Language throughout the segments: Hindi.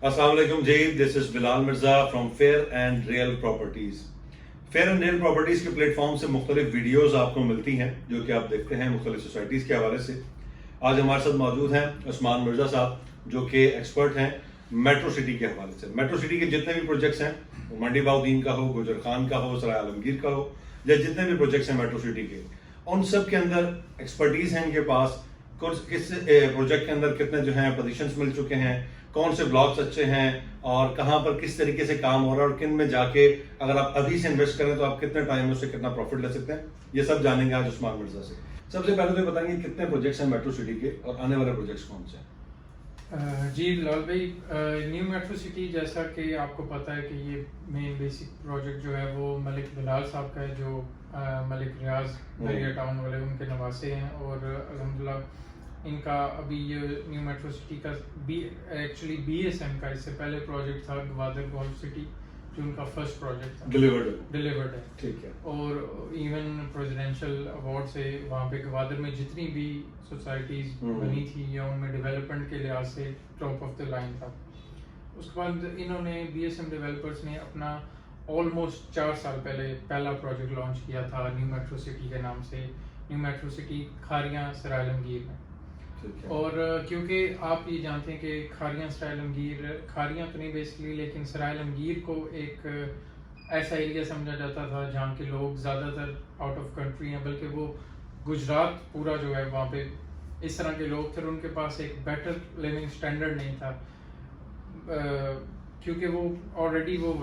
अस्सलाम वालेकुम जी, this is Bilal Mirza from fair and real properties. Fair and real properties के प्लेटफॉर्म से मुख्तलिफ वीडियोस आपको मिलती हैं जो कि आप देखते हैं मुख्तलिफ सोसाइटीज के हवाले से। आज हमारे साथ मौजूद हैं उस्मान मिर्जा साहब जो कि एक्सपर्ट हैं मेट्रो सिटी के हवाले से। मेट्रो सिटी के जितने भी प्रोजेक्ट्स हैं, मंडी बाउद्दीन का हो, गुजर खान का हो, सराय आलमगीर का हो, या जितने भी प्रोजेक्ट्स हैं मेट्रो सिटी के, उन सब के अंदर एक्सपर्टीज है इनके पास। किस प्रोजेक्ट के अंदर कितने जो हैं पोजीशंस मिल चुके हैं, कौन से ब्लॉक्स अच्छे हैं और कहाँ पर किस तरीके से काम हो रहा है और किन में जाके अगर आप अभी से इन्वेस्ट करें तो आप कितने टाइम में उससे कितना प्रॉफिट ले सकते हैं, ये सब जानेंगे आज उस्मान मिर्जा से। सबसे पहले तो बताएंगे कितने प्रोजेक्ट्स हैं मेट्रो सिटी के और आने वाले प्रोजेक्ट्स कौन से हैं। जी लाल भाई, न्यू मेट्रो सिटी जैसा कि आपको पता है कि ये मेन बेसिक प्रोजेक्ट जो है वो मलिक बिलाल साहब का है, जो मलिक रियाज दरिया टाउन वाले उनके नवासे हैं। और अल्हम्दुलिल्लाह इनका अभी ये न्यू मेट्रो सिटी का एक्चुअली BSM का इससे पहले प्रोजेक्ट था गवादर गोल्फ सिटी, जो उनका फर्स्ट प्रोजेक्ट था, डिलीवर्ड है। ठीक है। और इवन प्रेसिडेंशियल अवार्ड से वहाँ पे गवादर में जितनी भी सोसाइटीज बनी थी या उनमें डेवलपमेंट के लिहाज से टॉप ऑफ द लाइन था। उसके बाद इन्होंने BSM डेवलपर्स ने अपना ऑलमोस्ट 4 साल पहले पहला प्रोजेक्ट लॉन्च किया था न्यू मेट्रो सिटी के नाम से, न्यू मेट्रो सिटी खारियां सराय आलमगीर में। और क्योंकि आप ये जानते हैं कि खारियां सराय आलमगीर, खारियां तो नहीं बेसिकली, लेकिन सराय आलमगीर को एक ऐसा एरिया समझा जाता था जहाँ के लोग ज़्यादातर आउट ऑफ कंट्री हैं, बल्कि वो गुजरात पूरा जो है वहाँ पे इस तरह के लोग थे और उनके पास एक बेटर लिविंग स्टैंडर्ड नहीं था, क्योंकि वो ऑलरेडी वो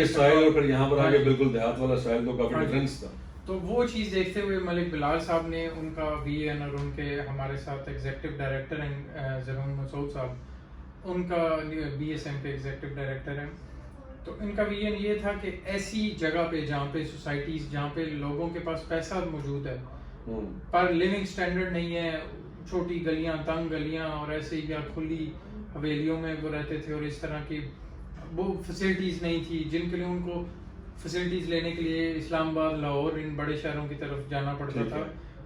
स्टाइल और फिर यहाँ पर आके बिल्कुल देहात वाला स्टाइल तो काफी डिफरेंस था। तो वो चीज़ देखते हुए मलिक बिलाल साहब ने उनका VN और उनके हमारे साथ एग्जीक्यूटिव डायरेक्टर हैं ज़रून मसूद साहब, उनका BSM के एग्जीक्यूटिव डायरेक्टर हैं। तो इनका VN ये था कि ऐसी जगह पे जहाँ पे सोसाइटीज़, जहाँ पे लोगों के पास पैसा मौजूद है पर लिविंग स्टैंडर्ड नहीं है, छोटी गलियाँ, तंग गलियाँ और ऐसे ही या खुली हवेलियों में वो रहते थे और इस तरह की वो फैसिलिटीज़ नहीं थी जिनके लिए उनको फैसिलिटीज लेने के लिए इस्लामाबाद, लाहौर, इन बड़े शहरों की तरफ जाना पड़ता था।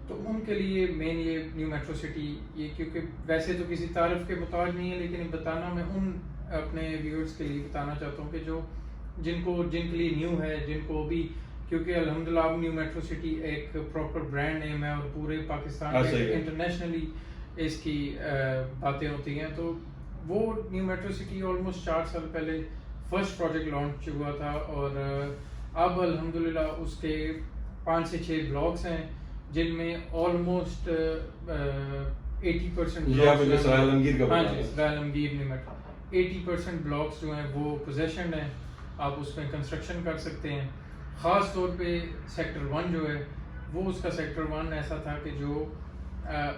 तो उनके लिए मेन ये न्यू मेट्रो सिटी, ये क्योंकि वैसे तो किसी तारीफ के मुताबिक नहीं है, लेकिन बताना मैं उन अपने व्यूअर्स के लिए बताना चाहता हूँ कि जो जिनके लिए न्यू है, जिनको भी, क्योंकि अल्हम्दुलिल्लाह अब न्यू मेट्रो सिटी एक प्रॉपर ब्रांड नेम है और पूरे पाकिस्तान में इंटरनेशनली इसकी बातें होती हैं। तो वो न्यू मेट्रो सिटी ऑलमोस्ट 4 साल पहले फर्स्ट प्रोजेक्ट लॉन्च हुआ था और अब अल्हम्दुलिल्लाह उसके 5 से 6 ब्लॉक्स हैं जिनमें ऑलमोस्ट 80% सराय आलमगीर का, हाँ जी, सराय आलमगीर न्यू मेट्रो 80% ब्लॉक्स जो हैं वो पोजेशन है, आप उसमें कंस्ट्रक्शन कर सकते हैं। ख़ास तौर पे सेक्टर 1 जो है वो, उसका सेक्टर 1 ऐसा था कि जो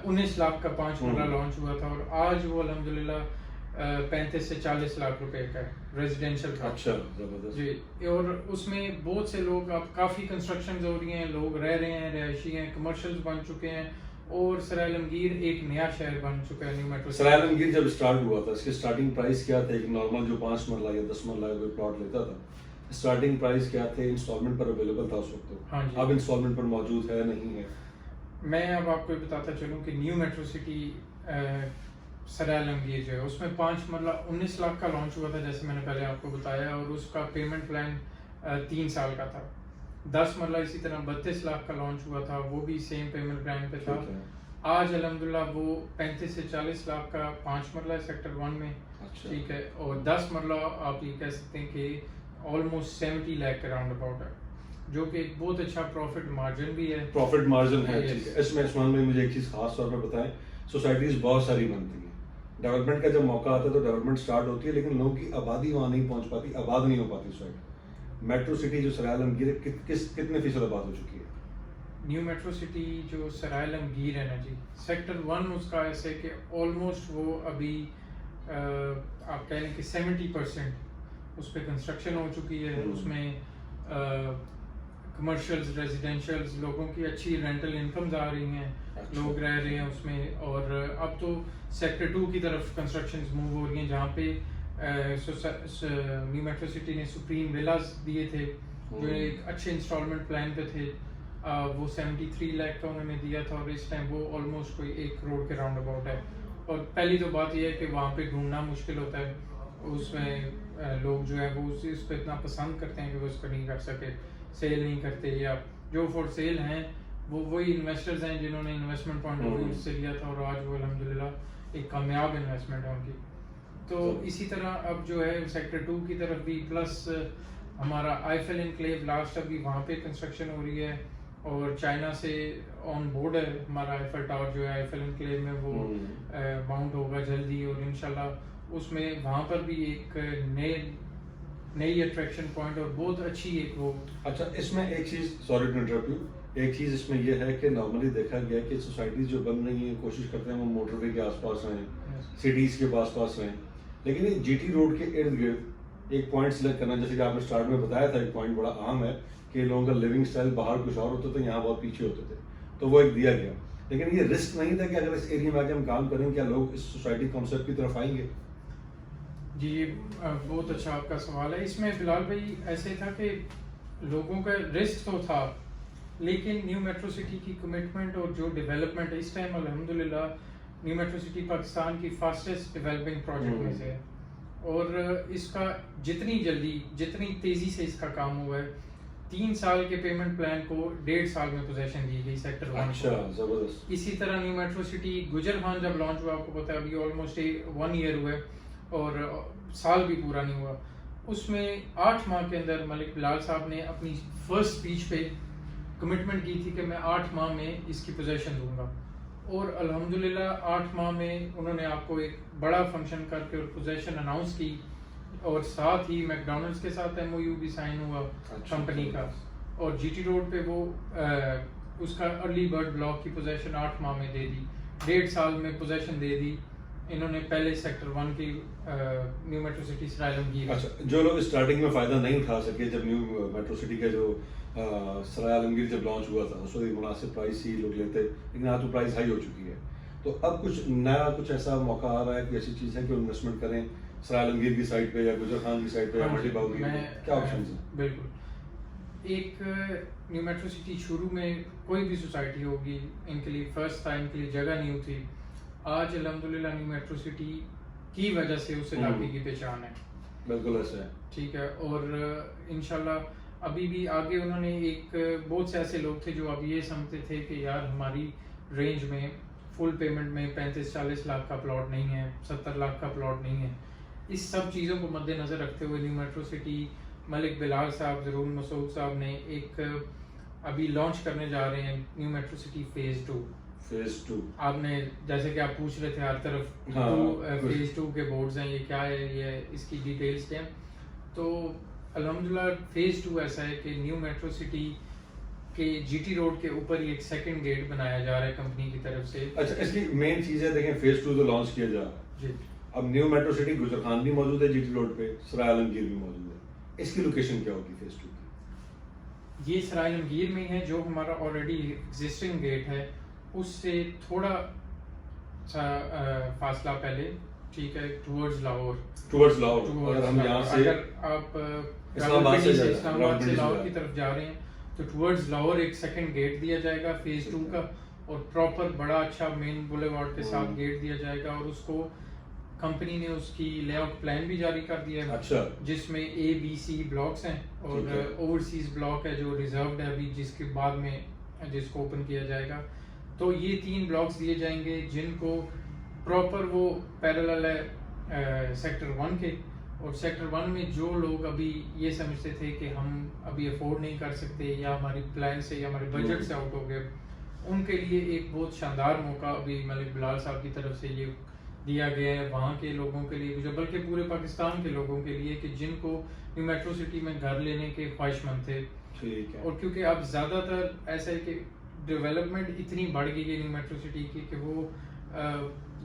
19 लाख का 5 मरला लॉन्च हुआ था और आज वो अल्हम्दुलिल्लाह 35 से 40 लाख रुपए का रेजिडेंशियल था। अच्छा, जबरदस्त जी। और उसमें बहुत से लोग, अब काफ़ी कंस्ट्रक्शन हो रही हैं, लोग रह रहे हैं, रहायशी हैं, कमर्शियल्स बन चुके हैं और सराय आलमगीर एक नया शहर बन चुका है न्यू मेट्रो। सराय आलमगीर जब स्टार्ट हुआ था, इसके स्टार्टिंग प्राइस क्या थे? एक नॉर्मल जो 5 मरला या 10 मरला कोई प्लॉट लेता था, स्टार्टिंग प्राइस क्या थे? इंस्टॉलमेंट पर अवेलेबल था उस वक्त? हाँ जी। अब इंस्टॉलमेंट पर मौजूद है, नहीं है? मैं अब आपको बताता चलूँ कि न्यू मेट्रो सिटी सराय आलमगीर जो है उसमें 5 मरला 19 लाख का लॉन्च हुआ था, जैसे मैंने पहले आपको बताया, और उसका पेमेंट प्लान 3 साल का था। 10 मरला इसी तरह 32 लाख का लॉन्च हुआ था, वो भी सेम पेमेंट प्लान पे था। आज अल्हम्दुलिल्लाह वो 35 से 40 लाख का 5 मरला है सेक्टर 1 में। अच्छा। ठीक है। और 10 मरला आप ये कह सकते हैं कि ऑलमोस्ट 70 लाख के राउंड अबाउट है, जो कि एक बहुत अच्छा प्रॉफिट मार्जिन भी है। प्रॉफिट मार्जिन है, ठीक है। इसमें उस्मान भाई मुझे एक चीज़ खास तौर पर बताएं, सोसाइटीज बहुत सारी बनती हैं, डेवलपमेंट का जब मौका आता है तो डेवलपमेंट स्टार्ट होती है, लेकिन लोगों की आबादी वहाँ नहीं पहुँच पाती, आबाद नहीं हो पाती साइड। मेट्रो सिटी जो सराय आलमगीर कितने फीसद आबाद हो चुकी है? न्यू मेट्रो सिटी जो सराय आलमगीर है ना जी, सेक्टर 1 उसका ऐसे कि ऑलमोस्ट वो अभी आप कह लें कि 70% उस पर कंस्ट्रक्शन हो चुकी है। उसमें कमर्शियल्स, रेजिडेंशियल्स, लोगों की अच्छी रेंटल इनकम्स आ रही हैं। अच्छा। लोग रह रहे हैं उसमें। और अब तो सेक्टर 2 की तरफ कंस्ट्रक्शंस मूव हो रही हैं, जहाँ पे न्यू मेट्रो सिटी ने सुप्रीम विलास दिए थे जो एक अच्छे इंस्टॉलमेंट प्लान पे थे। वो 73 लाख का उन्होंने दिया था और इस टाइम वो ऑलमोस्ट कोई 1 करोड़ के राउंड अबाउट है। और पहली तो बात यह है कि वहाँ पे ढूंढना मुश्किल होता है, उसमें लोग जो है वो उसको इतना पसंद करते हैं कि वो उसको नहीं कर सके, सेल नहीं करते, या जो फॉर सेल हैं वो वही इन्वेस्टर्स हैं जिन्होंने इन्वेस्टमेंट पॉइंट ऑफ व्यू से लिया था और आज वो अल्हम्दुलिल्लाह एक कामयाब इन्वेस्टमेंट है उनकी। तो इसी तरह अब जो है सेक्टर 2 की तरफ भी, प्लस हमारा आईफेल एनक्लेव लास्ट अभी वहाँ पे कंस्ट्रक्शन हो रही है, और चाइना से ऑन बोर्ड है हमारा आईफेल टावर जो है आईफेल एनक्लेव में वो माउंट होगा जल्दी, और इंशाल्लाह उसमें वहाँ पर भी एक नई अट्रैक्शन पॉइंट और बहुत अच्छी एक वो। अच्छा, इसमें एक चीज़, सॉरी टू इंटरप्ट यू, एक चीज़ इसमें यह है कि नॉर्मली देखा गया कि सोसाइटीज़ जो बन रही हैं कोशिश करते हैं वो मोटरवे के आसपास रहें, सिटीज़ के पास रहें, लेकिन ये जीटी रोड के इर्द गिर्द एक पॉइंट सिलेक्ट करना, जैसे कि आपने स्टार्ट में बताया था, एक पॉइंट बड़ा अहम है कि लोगों का लिविंग स्टाइल बाहर कुछ और होता था, यहाँ बहुत पीछे होते थे, तो वो एक दिया गया। लेकिन ये रिस्क नहीं था कि अगर इस एरिया में आके हम काम करें, क्या लोग इस सोसाइटी कॉन्सेप्ट की तरफ आएंगे? जी, बहुत अच्छा आपका सवाल है। इसमें बिलाल भाई ऐसे था कि लोगों का रिस्क तो था, लेकिन न्यू मेट्रो सिटी की कमिटमेंट और जो डेवलपमेंट है इस टाइम अल्हम्दुलिल्लाह न्यू मेट्रो सिटी पाकिस्तान की फास्टेस्ट डेवलपिंग प्रोजेक्ट में से है, और इसका जितनी जल्दी जितनी तेज़ी से इसका काम हुआ है, 3 साल के पेमेंट प्लान को 1.5 साल में पोजेशन दी गई सेक्टर 1 अच्छा, जबरदस्त। इसी तरह न्यू मेट्रो सिटी गुजर खान जब लॉन्च हुआ, आपको पता है अभी ऑलमोस्ट 1 ईयर हुआ है और साल भी पूरा नहीं हुआ, उसमें 8 माह के अंदर मलिक बिलाल साहब ने अपनी फर्स्ट स्पीच पे कमिटमेंट की थी कि मैं 8 माह में इसकी पोजेशन दूंगा, और अल्हम्दुलिल्लाह 8 माह में उन्होंने आपको एक बड़ा फंक्शन करके और पोजेशन अनाउंस की, और साथ ही मैकडॉनल्ड्स के साथ एमओयू भी साइन हुआ कंपनी का, और जीटी रोड पे वो उसका अर्ली बर्ड ब्लॉक की पोजेशन 8 माह में दे दी, 1.5 साल में पोजेशन दे दी इन्होंने पहले सेक्टर 1 की न्यू मेट्रो सिटी सराय आलमगीर। अच्छा, जो लोग स्टार्टिंग में फ़ायदा नहीं उठा सके जब न्यू मेट्रो सिटी का जो सराय आलमगीर जब लॉन्च हुआ था, उस वक्त मुनासिब प्राइस ही लोग लेते, लेकिन आज तो प्राइस हाई हो चुकी है, तो अब कुछ नया, कुछ ऐसा मौका आ रहा है, कोई ऐसी चीज़ है कि इन्वेस्टमेंट करें सराय आलमगीर की साइड पे या गुजर खान की साइड पे या मंडी बाग की, क्या ऑप्शन है? बिल्कुल, एक न्यू मेट्रो सिटी शुरू में कोई भी सोसाइटी होगी इनके लिए फर्स्ट टाइम के लिए जगह नहीं होती, आज अल्हम्दुलिल्लाह न्यू मेट्रो सिटी की वजह से उस इलाके की पहचान है। बिल्कुल ऐसा है, ठीक है, और इंशाल्लाह अभी भी आगे उन्होंने एक बहुत से ऐसे लोग थे जो अब ये समझते थे कि यार हमारी रेंज में फुल पेमेंट में 35-40 लाख का प्लॉट नहीं है, 70 लाख का प्लॉट नहीं है, इस सब चीज़ों को मद्देनज़र रखते हुए new metro city Malik Bilal साहब, ज़रून मसूद साहब ने एक अभी लॉन्च करने जा रहे हैं न्यू मेट्रो सिटी फेज़ 2। आपने जैसे कि आप पूछ रहे थे हर तरफ फेज़ 2 के बोर्ड्स हैं, ये क्या है, ये इसकी डिटेल्स क्या हैं, तो अल्हम्दुलिल्लाह फेज़ 2 ऐसा है कि न्यू मेट्रो सिटी के जीटी रोड के ऊपर ही एक सेकंड गेट बनाया जा रहा है कंपनी की तरफ से। अच्छा, इसकी मेन चीज़ है, देखें फेज़ 2 तो लॉन्च किया जा रहा है जी, अब न्यू मेट्रो सिटी गुजर खान भी मौजूद है जीटी रोड पे, सराय आलमगीर भी मौजूद है, इसकी लोकेशन क्या होगी फेज़ 2 की? ये सराय आलमगीर में है, जो हमारा ऑलरेडी एग्जिस्टिंग गेट है उससे थोड़ा सा फासला पहले, ठीक है, टुवर्ड्स लाहौर अगर हम यहाँ से, अगर आप इस्लामाबाद से लाहौर की तरफ जा रहे हैं तो टुवर्ड्स लाहौर एक सेकंड गेट दिया जाएगा फेज़ 2 का, और प्रॉपर बड़ा अच्छा मेन बुलेवार्ड के साथ गेट दिया जाएगा, और उसको कंपनी ने उसकी लेआउट प्लान भी जारी कर दिया है। अच्छा, जिसमें A-B-C ब्लॉक्स हैं और ओवरसीज ब्लॉक है जो रिजर्व्ड है अभी, जिसके बाद में जिसको ओपन किया जाएगा, तो ये 3 ब्लॉक्स दिए जाएंगे जिनको प्रॉपर वो पैरेलल है सेक्टर 1 के, और सेक्टर 1 में जो लोग अभी ये समझते थे कि हम अभी अफोर्ड नहीं कर सकते या हमारी प्लान से या हमारे बजट से आउट हो गए, उनके लिए एक बहुत शानदार मौका अभी मलिक बिलाल साहब की तरफ से ये दिया गया है वहाँ के लोगों के लिए, जो बल्कि पूरे पाकिस्तान के लोगों के लिए, कि जिनको न्यू मेट्रो सिटी में घर लेने के ख्वाहिशमंद थे। ठीक है, और क्योंकि अब ज़्यादातर ऐसा है कि डेवलपमेंट इतनी बढ़ गई है न्यू मेट्रो सिटी की कि वो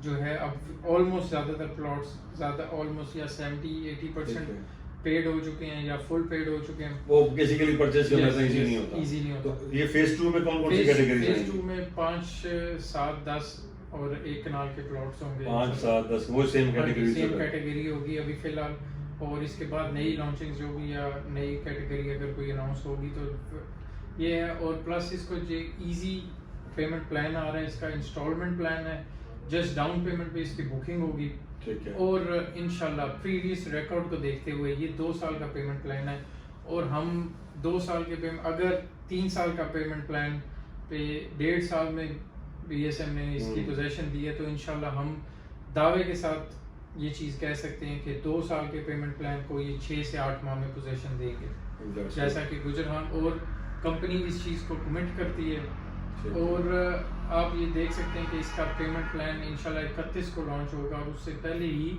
जो है अब ऑलमोस्ट ज़्यादातर प्लॉट्स ऑलमोस्ट या 70-80% पेड हो चुके हैं या फुल पेड हो चुके हैं, वो बेसिकली परचेज करना इजी नहीं होता। तो ये फेज़ 2 में कौन-कौन सी कैटेगरीज हैं? फेज़ 2 में 5, 7, 10 और 1 कनाल के प्लॉट्स होंगे, 5, 7, 10 वो सेम कैटेगरी होगी अभी फिलहाल, और इसके बाद नई लॉन्चिंग्स जो भी या नई कैटेगरी अगर कोई अनाउंस होगी तो ये है, और प्लस इसको जो इजी पेमेंट प्लान आ रहा है, इसका इंस्टॉलमेंट प्लान है, जस्ट डाउन पेमेंट पे इसकी बुकिंग होगी, ठीक है। और इंशाल्लाह प्रीवियस रिकॉर्ड को देखते हुए ये 2 साल का पेमेंट प्लान है, और हम 2 साल के पेमेंट, अगर 3 साल का पेमेंट प्लान पे 1.5 साल में BSM ने इसकी पोजीशन दी है, तो इंशाल्लाह हम दावे के साथ ये चीज़ कह सकते हैं कि 2 साल के पेमेंट प्लान को ये 6 से 8 माह में पोजीशन देंगे, जैसा कि गुजरान और कंपनी इस चीज़ को कमिट करती है। और आप ये देख सकते हैं कि इसका पेमेंट प्लान इंशाल्लाह 31 को लॉन्च होगा, और उससे पहले ही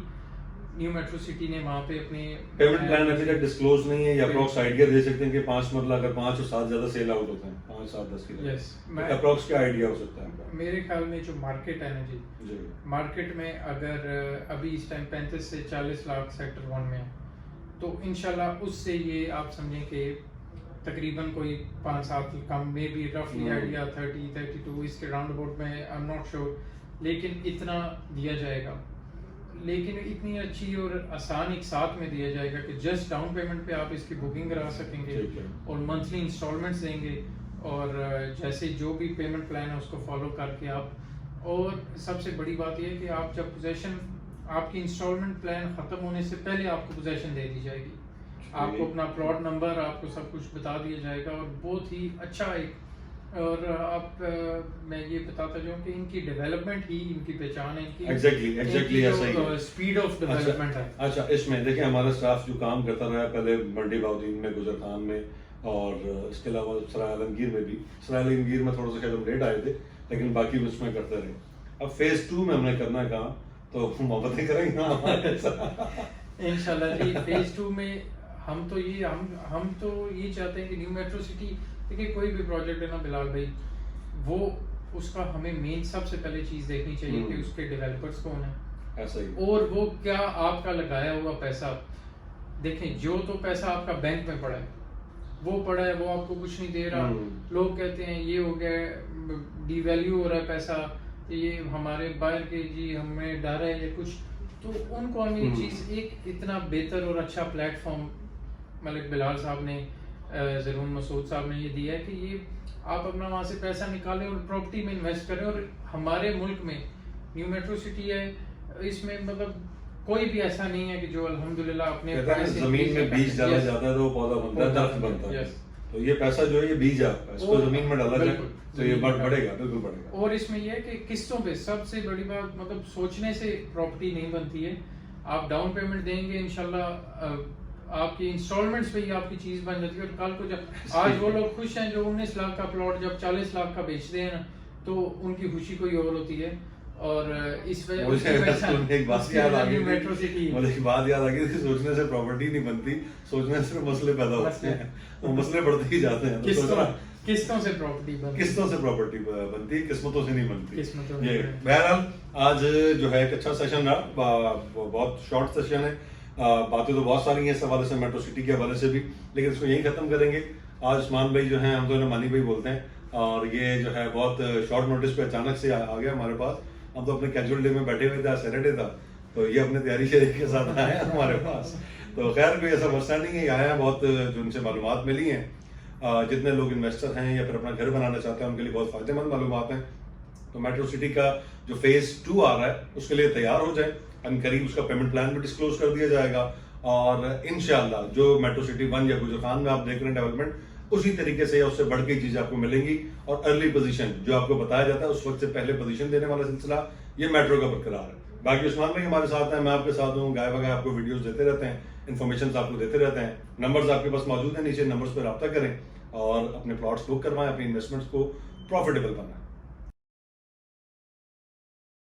न्यू मेट्रो सिटी ने वहाँ पे अपने पेमेंट प्लान अभी तक डिस्क्लोज नहीं है, या अप्रॉक्स आइडिया दे सकते हैं कि 5 मतलब अगर 5 और 7 ज्यादा सेल आउट होते हैं, 5 7 10 की यस, अप्रॉक्स क्या आइडिया हो सकता है? मेरे ख्याल में जो मार्केट है ना जी, मार्केट में अगर अभी इस टाइम 35 से 40 लाख सेक्टर 1 में है, तो इंशाल्लाह उससे ये आप समझें कि तकरीबन कोई 5-7 कम में भी रफली आइडिया 30-32 इसके राउंड अबाउट में, आई एम नॉट श्योर, लेकिन इतना दिया जाएगा, लेकिन इतनी अच्छी और आसान एक साथ में दिया जाएगा कि जस्ट डाउन पेमेंट पे आप इसकी बुकिंग करा सकेंगे और मंथली इंस्टॉलमेंट्स देंगे, और जैसे जो भी पेमेंट प्लान है उसको फॉलो करके आप, और सबसे बड़ी बात यह है कि आप जब पोजेशन, आपकी इंस्टॉलमेंट प्लान ख़त्म होने से पहले आपको पोजेशन दे दी जाएगी, आपको अपना प्लॉट नंबर, आपको सब कुछ बता दिया जाएगा, और बहुत ही अच्छा एक, और आप मैं ये बताता जाऊँ कि इनकी डेवलपमेंट ही इनकी पहचान है, इनकी एग्जैक्टली ऐसा ही है, स्पीड ऑफ डेवलपमेंट है। अच्छा, इसमें देखिए हमारा स्टाफ जो काम करता रहा है, पहले मंडी बाउद्दीन में, गुजर खान में, और इसके अलावा सराय आलमगीर में भी, सराय आलमगीर में थोड़ा सा शायद हम लेट आए थे, लेकिन बाकी उसमें करते रहे। अब फेज 2 में हमने करना है काम, तो मोहब्बतें करेंगे ना हमारे इंशाल्लाह जी। फेज 2 में हम तो ये चाहते हैं कि न्यू मेट्रो सिटी, देखिए कोई भी प्रोजेक्ट है ना बिलाल भाई, वो उसका हमें मेन सबसे पहले चीज देखनी चाहिए कि उसके डेवलपर्स कौन है, ऐसा ही, और वो क्या आपका लगाया हुआ पैसा, देखें जो तो पैसा आपका बैंक में पड़ा है वो पड़ा है, वो आपको कुछ नहीं दे रहा। लोग कहते हैं ये हो गया, डिवैल्यू हो रहा है पैसा, ये हमारे बाहर के जी हमें डर है या कुछ, तो उनको हमें ये चीज एक इतना बेहतर और अच्छा प्लेटफॉर्म मलिक बिलाल साहब ने, ज़रून मसूद साहब ने ये दिया है कि ये आप अपना वहाँ से पैसा निकालें और प्रॉपर्टी में इन्वेस्ट करें। और हमारे मुल्क में न्यू मेट्रो सिटी है, इसमें मतलब कोई भी ऐसा नहीं है कि जो अल्हम्दुलिल्लाह अपने जमीन में बीज डाला जाता है तो पौधा बनता है, दरख्त बनता है, तो ये पैसा जो है ये बीज है आपका, इसको जमीन में डाला जाए तो ये बढ़ेगा, बिल्कुल बढ़ेगा। और इसमें ये है कि किस्तों पे सबसे बड़ी बात, मतलब सोचने से प्रॉपर्टी नहीं बनती है, आप डाउन पेमेंट देंगे इंशाल्लाह आपकी इंस्टॉलमेंट्स पे ही आपकी चीज बन जाती है। और कल को जब आज वो लोग खुश हैं जो 19 लाख का प्लॉट जब 40 लाख का बेचते हैं ना, तो उनकी खुशी कोई और होती है। और इस वजह मुझे एक बात याद आ गई, सोचने से प्रॉपर्टी नहीं बनती, सोचने से मसले पैदा होते हैं, वो मसले बढ़ते ही जाते हैं। किस्तों से प्रॉपर्टी बनती, किस्मतों से नहीं बनती। ये बहरहाल आज जो है एक अच्छा सेशन रहा, बहुत शॉर्ट सेशन है, बातें तो बहुत सारी हैं इस हवाले से, मेट्रो सिटी के हवाले से भी, लेकिन इसको यही खत्म करेंगे। आज उस्मान भाई जो हैं, हम तो इन्हें मानी भाई बोलते हैं, और ये जो है बहुत शॉर्ट नोटिस पे अचानक से आ गया हमारे पास। हम तो अपने कैजुअल डे में बैठे हुए थे, सैटरडे था, तो ये अपने तैयारी शरीफ के साथ आए हमारे पास। तो खैर कोई ऐसा मसला नहीं है, आया है बहुत जो उनसे मालूमात मिली हैं, जितने लोग इन्वेस्टर हैं या फिर अपना घर बनाना चाहते हैं उनके लिए बहुत फायदेमंद मालूमात हैं। तो मेट्रो सिटी का जो फेज 2 आ रहा है उसके लिए तैयार हो जाए, करीब उसका पेमेंट प्लान भी डिस्क्लोज कर दिया जाएगा, और इंशाल्लाह जो मेट्रो सिटी 1 या गुजर खान में आप देख रहे हैं डेवलपमेंट, उसी तरीके से या उससे बढ़ के चीजें आपको मिलेंगी। और अर्ली पोजीशन जो आपको बताया जाता है उस वक्त से पहले पोजीशन देने वाला सिलसिला ये मेट्रो का बरकरार है। बाकी उस्मान भाई हमारे साथ हैं, मैं आपके साथ हूँ, गाय बगाए आपको वीडियोस देते रहते हैं, इन्फॉर्मेशन आपको देते रहते हैं। नंबर्स आपके पास मौजूद है, नीचे नंबर्स पर रब्ता करें और अपने प्लॉट्स बुक करवाएं, अपनी इन्वेस्टमेंट्स को प्रॉफिटेबल बनाएं।